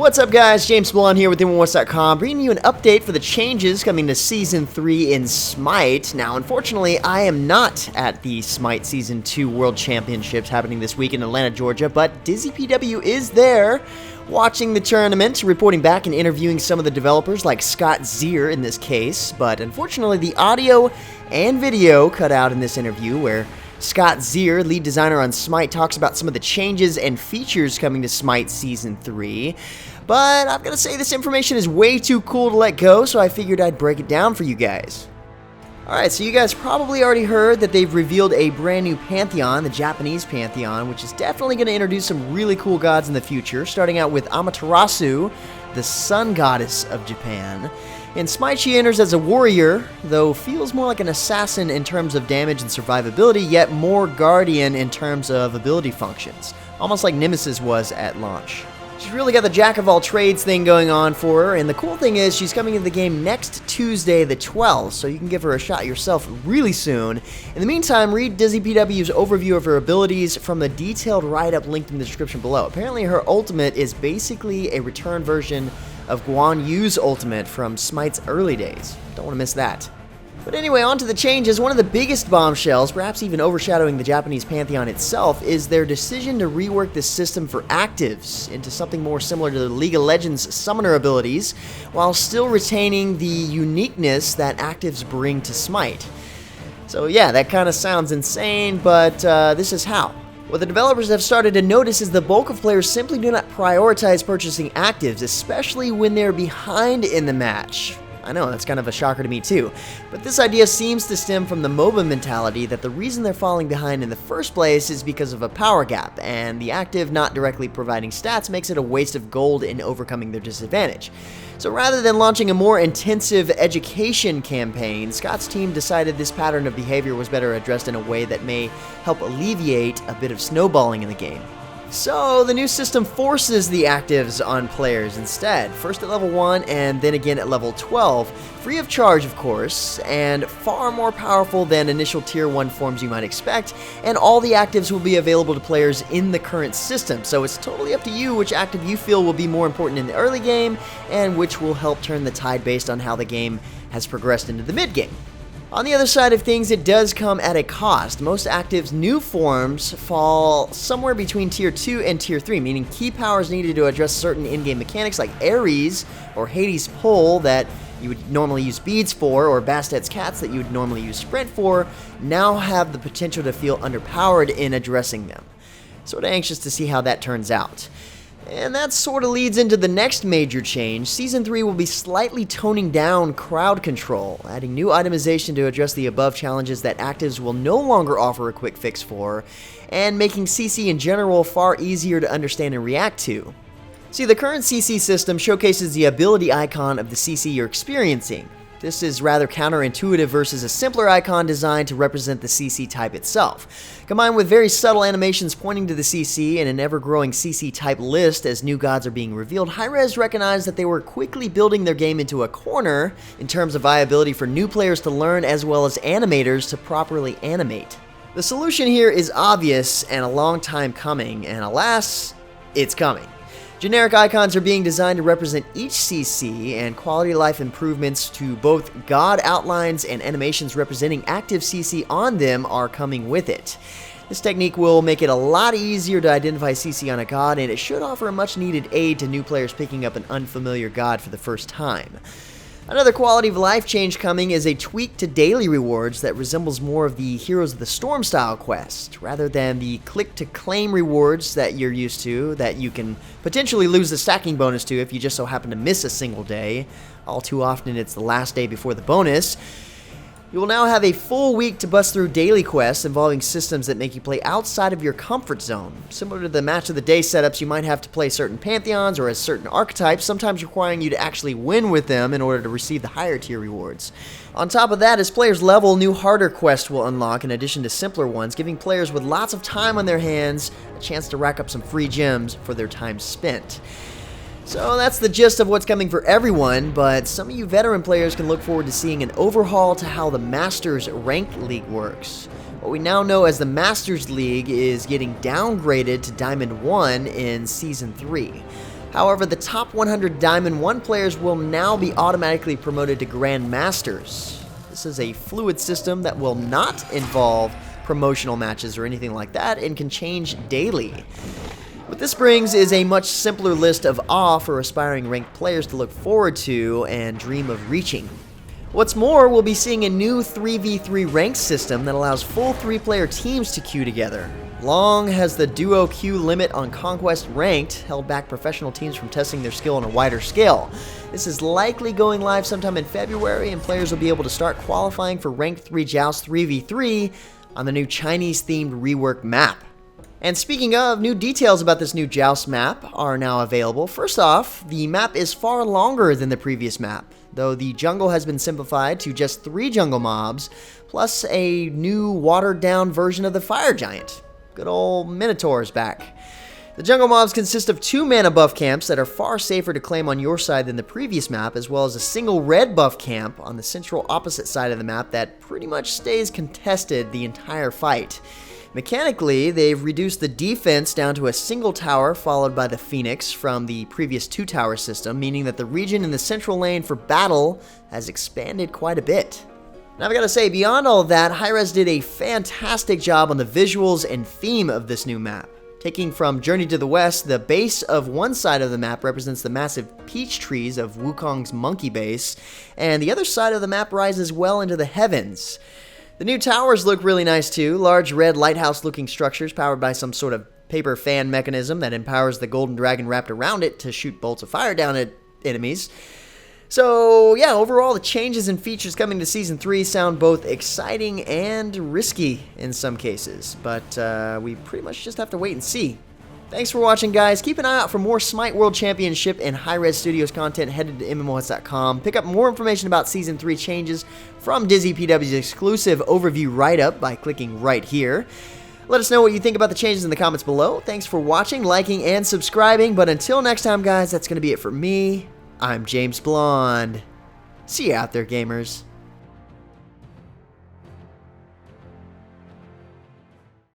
What's up guys, James Blonde here with MMOHuts.com, bringing you an update for the changes coming to Season 3 in Smite. Now unfortunately, I am not at the Smite Season 2 World Championships happening this week in Atlanta, Georgia, but DizzyPW is there, watching the tournament, reporting back and interviewing some of the developers like Scott Zier in this case, but unfortunately the audio and video cut out in this interview where Scott Zier, lead designer on Smite, talks about some of the changes and features coming to Smite Season 3. But I've got to say this information is way too cool to let go, so I figured I'd break it down for you guys. Alright, so you guys probably already heard that they've revealed a brand new Pantheon, the Japanese Pantheon, which is definitely going to introduce some really cool gods in the future, starting out with Amaterasu, the sun goddess of Japan. In Smite, she enters as a warrior, though feels more like an assassin in terms of damage and survivability, yet more guardian in terms of ability functions, almost like Nemesis was at launch. She's really got the jack-of-all-trades thing going on for her, and the cool thing is she's coming into the game next Tuesday the 12th, so you can give her a shot yourself really soon. In the meantime, read DizzyPW's overview of her abilities from the detailed write-up linked in the description below. Apparently her ultimate is basically a return version of Guan Yu's ultimate from Smite's early days. Don't want to miss that. But anyway, on to the changes. One of the biggest bombshells, perhaps even overshadowing the Japanese Pantheon itself, is their decision to rework the system for actives into something more similar to the League of Legends summoner abilities, while still retaining the uniqueness that actives bring to Smite. So yeah, that kind of sounds insane, but this is how. What the developers have started to notice is the bulk of players simply do not prioritize purchasing actives, especially when they're behind in the match. I know, that's kind of a shocker to me too. But this idea seems to stem from the MOBA mentality that the reason they're falling behind in the first place is because of a power gap, and the active not directly providing stats makes it a waste of gold in overcoming their disadvantage. So rather than launching a more intensive education campaign, Scott's team decided this pattern of behavior was better addressed in a way that may help alleviate a bit of snowballing in the game. So the new system forces the actives on players instead, first at level 1 and then again at level 12, free of charge of course, and far more powerful than initial tier 1 forms you might expect, and all the actives will be available to players in the current system, so it's totally up to you which active you feel will be more important in the early game, and which will help turn the tide based on how the game has progressed into the mid game. On the other side of things, it does come at a cost. Most actives' new forms fall somewhere between Tier 2 and Tier 3, meaning key powers needed to address certain in-game mechanics like Hirez or Hades' Pull that you would normally use beads for, or Bastet's Cats that you would normally use sprint for, now have the potential to feel underpowered in addressing them. Sort of anxious to see how that turns out. And that sort of leads into the next major change. Season 3 will be slightly toning down crowd control, adding new itemization to address the above challenges that actives will no longer offer a quick fix for, and making CC in general far easier to understand and react to. See, the current CC system showcases the ability icon of the CC you're experiencing. This is rather counterintuitive versus a simpler icon designed to represent the CC type itself. Combined with very subtle animations pointing to the CC and an ever-growing CC type list as new gods are being revealed, Hirez recognized that they were quickly building their game into a corner in terms of viability for new players to learn as well as animators to properly animate. The solution here is obvious and a long time coming, and alas, it's coming. Generic icons are being designed to represent each CC, and quality of life improvements to both god outlines and animations representing active CC on them are coming with it. This technique will make it a lot easier to identify CC on a god, and it should offer a much needed aid to new players picking up an unfamiliar god for the first time. Another quality of life change coming is a tweak to daily rewards that resembles more of the Heroes of the Storm style quest, rather than the click-to-claim rewards that you're used to, that you can potentially lose the stacking bonus to if you just so happen to miss a single day. All too often it's the last day before the bonus. You will now have a full week to bust through daily quests involving systems that make you play outside of your comfort zone. Similar to the match of the day setups, you might have to play certain pantheons or as certain archetypes, sometimes requiring you to actually win with them in order to receive the higher tier rewards. On top of that, as players level, new harder quests will unlock in addition to simpler ones, giving players with lots of time on their hands a chance to rack up some free gems for their time spent. So that's the gist of what's coming for everyone, but some of you veteran players can look forward to seeing an overhaul to how the Masters Ranked League works. What we now know as the Masters League is getting downgraded to Diamond 1 in Season 3. However, the top 100 Diamond 1 players will now be automatically promoted to Grandmasters. This is a fluid system that will not involve promotional matches or anything like that and can change daily. What this brings is a much simpler list of awe for aspiring ranked players to look forward to and dream of reaching. What's more, we'll be seeing a new 3v3 ranked system that allows full 3-player teams to queue together. Long has the duo queue limit on Conquest Ranked held back professional teams from testing their skill on a wider scale. This is likely going live sometime in February, and players will be able to start qualifying for Ranked 3 Joust 3v3 on the new Chinese-themed reworked map. And speaking of, new details about this new Joust map are now available. First off, the map is far longer than the previous map, though the jungle has been simplified to just 3 jungle mobs, plus a new watered-down version of the fire giant. Good old Minotaur's back. The jungle mobs consist of 2 mana buff camps that are far safer to claim on your side than the previous map, as well as a single red buff camp on the central opposite side of the map that pretty much stays contested the entire fight. Mechanically, they've reduced the defense down to a single tower followed by the Phoenix from the previous 2-tower system, meaning that the region in the central lane for battle has expanded quite a bit. Now I've got to say, beyond all of that, Hirez did a fantastic job on the visuals and theme of this new map. Taking from Journey to the West, the base of one side of the map represents the massive peach trees of Wukong's monkey base, and the other side of the map rises well into the heavens. The new towers look really nice too, large red lighthouse-looking structures powered by some sort of paper fan mechanism that empowers the golden dragon wrapped around it to shoot bolts of fire down at enemies. So yeah, overall the changes and features coming to Season 3 sound both exciting and risky in some cases, but we pretty much just have to wait and see. Thanks for watching, guys. Keep an eye out for more Smite World Championship and Hirez Studios content headed to MMOHuts.com. Pick up more information about Season 3 changes from DizzyPW's exclusive overview write-up by clicking right here. Let us know what you think about the changes in the comments below. Thanks for watching, liking, and subscribing. But until next time, guys, that's going to be it for me. I'm James Blonde. See you out there, gamers.